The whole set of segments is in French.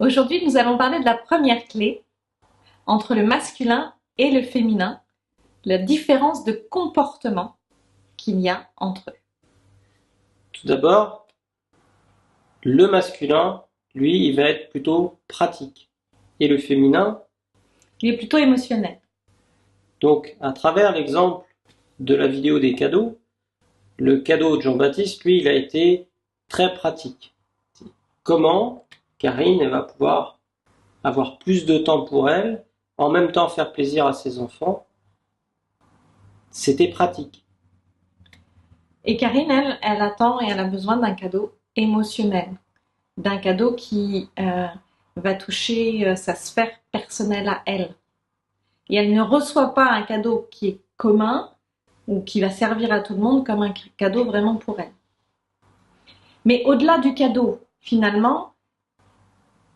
Aujourd'hui, nous allons parler de la première clé entre le masculin et le féminin, la différence de comportement qu'il y a entre eux. Tout d'abord, le masculin, lui, il va être plutôt pratique. Et le féminin, Il est plutôt émotionnel. donc à travers l'exemple de la vidéo des cadeaux, le cadeau de Jean-Baptiste, lui, il a été très pratique. Comment Karine, elle va pouvoir avoir plus de temps pour elle, en même temps faire plaisir à ses enfants. C'était pratique. Et Karine, elle attend et elle a besoin d'un cadeau émotionnel, d'un cadeau qui va toucher sa sphère personnelle à elle. Et elle ne reçoit pas un cadeau qui est commun ou qui va servir à tout le monde comme un cadeau vraiment pour elle. Mais au-delà du cadeau, finalement,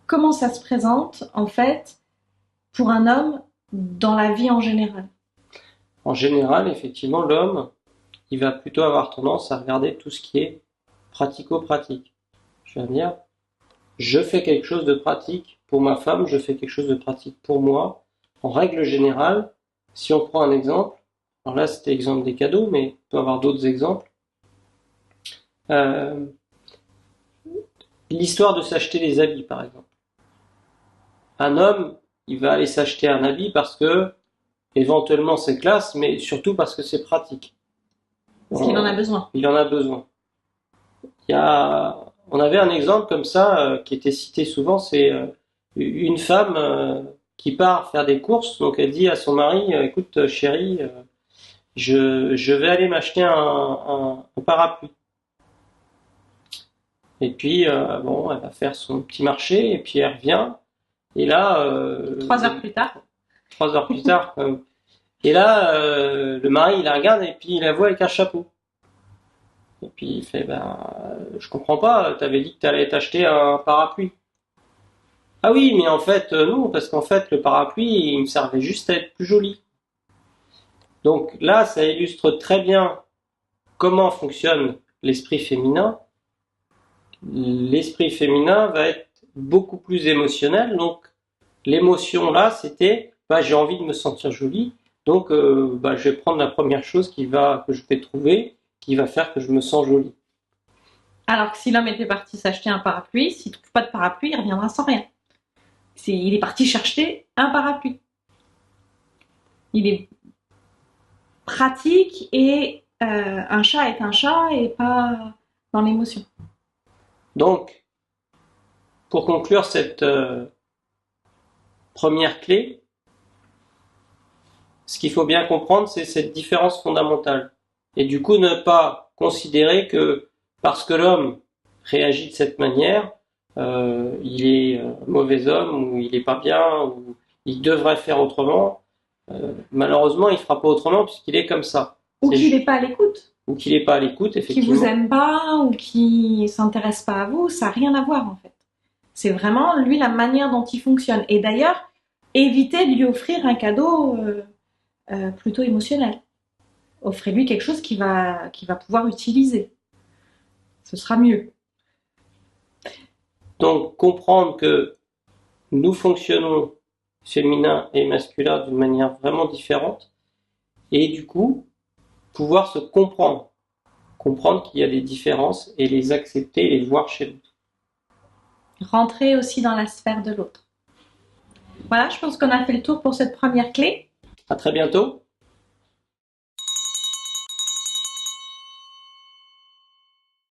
comment ça se présente en fait pour un homme dans la vie en général? En général, effectivement, l'homme, il va plutôt avoir tendance à regarder tout ce qui est pratico-pratique. Je veux dire, je fais quelque chose de pratique pour ma femme, je fais quelque chose de pratique pour moi. En règle générale, si on prend un exemple, alors là c'était l'exemple des cadeaux, mais on peut avoir d'autres exemples. Euh, L'histoire de s'acheter des habits, par exemple. Un homme, il va aller s'acheter un habit parce que éventuellement c'est classe, mais surtout parce que c'est pratique. Parce qu'il en a besoin. Il en a besoin. On avait un exemple comme ça qui était cité souvent, c'est une femme qui part faire des courses, donc elle dit à son mari, écoute chérie, je vais aller m'acheter un parapluie. Et puis bon, elle va faire son petit marché et puis elle revient. Et là, 3 heures plus tard. 3 heures plus tard, et là le mari il la regarde et puis il la voit avec un chapeau. Et puis il fait, ben, je comprends pas, t'avais dit que t'allais t'acheter un parapluie. Ah oui, mais en fait, non, parce qu'en fait, le parapluie, il me servait juste à être plus joli. Donc là, ça illustre très bien comment fonctionne l'esprit féminin. L'esprit féminin va être beaucoup plus émotionnel. Donc l'émotion là, c'était, bah, j'ai envie de me sentir jolie. Donc bah, je vais prendre la première chose que je vais trouver, qui va faire que je me sens jolie. Alors que si l'homme était parti s'acheter un parapluie, s'il ne trouve pas de parapluie, il reviendra sans rien. Il est parti chercher un parapluie. Il est pratique et un chat est un chat et pas dans l'émotion. Donc, pour conclure cette première clé, ce qu'il faut bien comprendre, c'est cette différence fondamentale. Et du coup, ne pas considérer que parce que l'homme réagit de cette manière, il est mauvais homme, ou il est pas bien, ou il devrait faire autrement. Malheureusement, il fera pas autrement puisqu'il est comme ça. Ou qu'il n'est pas à l'écoute. Ou qu'il n'est pas à l'écoute, Qui vous effectivement. aime pas ou qui s'intéresse pas à vous, ça n'a rien à voir en fait. C'est vraiment lui la manière dont il fonctionne. Et d'ailleurs, évitez de lui offrir un cadeau plutôt émotionnel. Offrez-lui quelque chose qu'il va pouvoir utiliser. Ce sera mieux. Donc, comprendre que nous fonctionnons féminin et masculin d'une manière vraiment différente, et du coup, pouvoir se comprendre. Comprendre qu'il y a des différences et les accepter et les voir chez l'autre. Rentrez aussi dans la sphère de l'autre. Voilà, je pense qu'on a fait le tour pour cette première clé. À très bientôt.